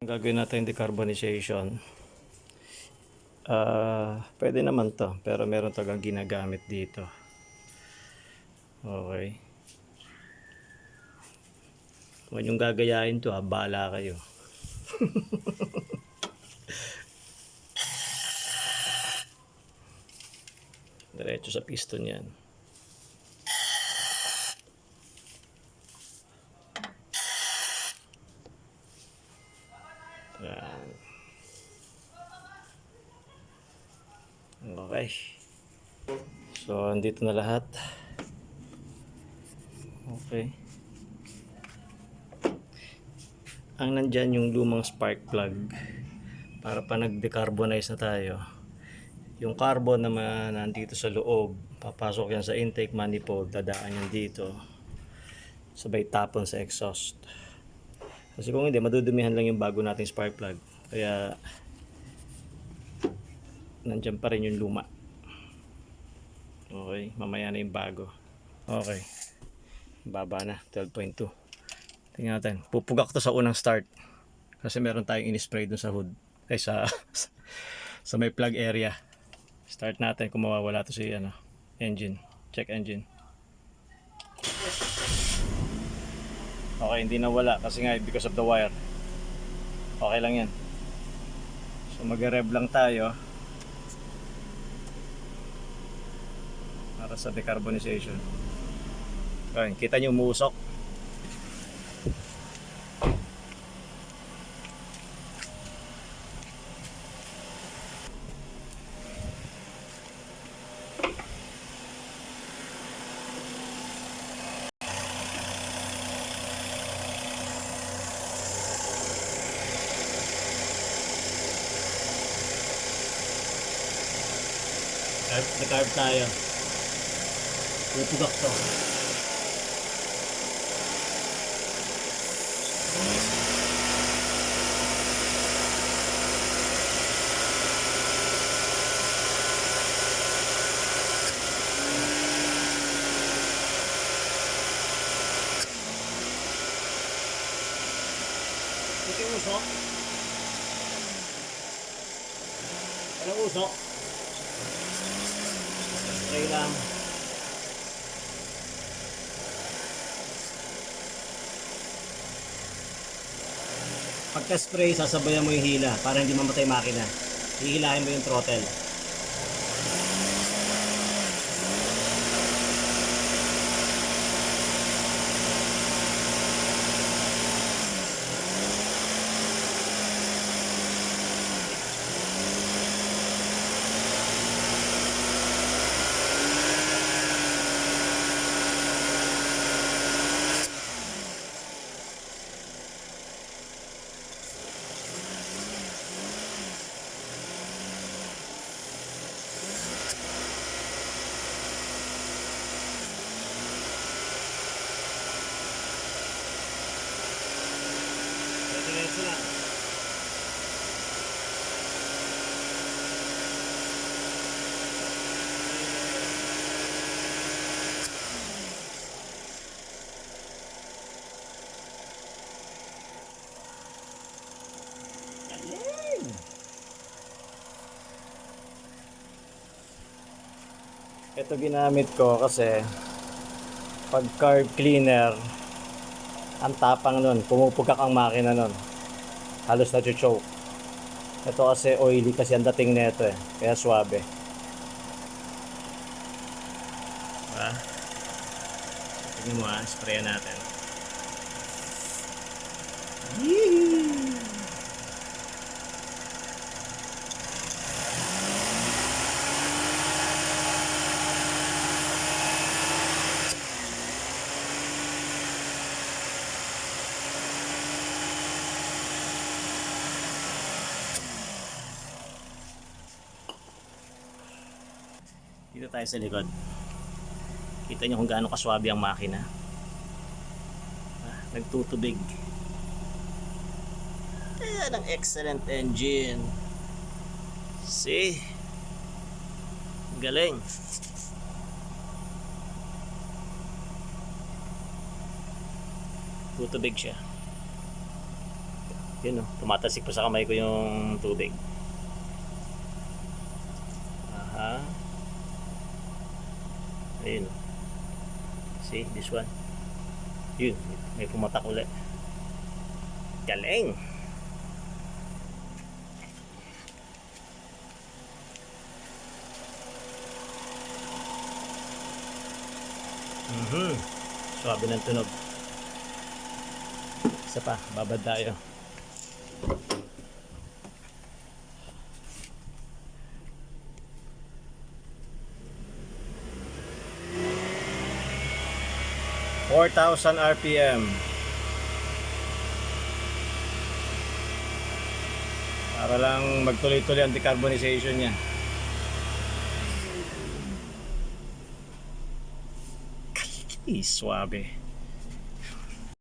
Gagawin natin decarbonization. Pwede naman to, pero meron tagang ginagamit dito. Okay. Huwag yung gagayahin to, bahala kayo. Diretso sa piston yan. Yan. Okay. So, andito na lahat. Okay. Ang nandyan yung lumang spark plug para pa nag-decarbonize na tayo. Yung carbon naman nandito sa loob, papasok yan sa intake manifold, dadaan yan dito, sabay tapon sa exhaust. Kasi kung hindi, madudumihan lang yung bago nating spark plug. Kaya nandyan pa rin yung luma. Okay, mamaya na yung bago. Okay, baba na, 12.2. Tingnan natin, pupugak to sa unang start kasi meron tayong in-spray dun sa hood, ay sa sa may plug area. Start natin kung mawawala to si engine. Check engine. Okay, hindi nawala kasi nga because of the wire. Okay lang yan. So mag-rev lang tayo para sa decarbonization. Okay, kita nyo umuusok. Decarb tayo. Pupugak to. Ito yung usok. Walang usok. Spray lang. Pagka-spray, sasabayan mo yung hila para hindi mamatay makina. Hihilahin mo yung throttle. Diretso lang. Galing! Ito ginamit ko kasi pag carb cleaner, ang tapang nun, pumupugak ang makina nun, halos na-choke. Ito kasi oily kasi ang dating nito kaya swabe. Diba? Tingnan mo sprayan natin. Yee! Dito tayo sa likod. Kita nyo kung gaano kaswabe ang makina. Nagtutubig. Ayan ang excellent engine. See? Galing. Tutubig siya. Yun, tumatasik pa sa kamay ko yung tubig. Aha. Ayun. See, this one. Yun, may pumatak ulit. Galing! Swabe ng tunog. Isa pa, babad tayo. (4,000 RPM). Para lang magtuloy-tuloy ang decarbonization niya. Suwabe.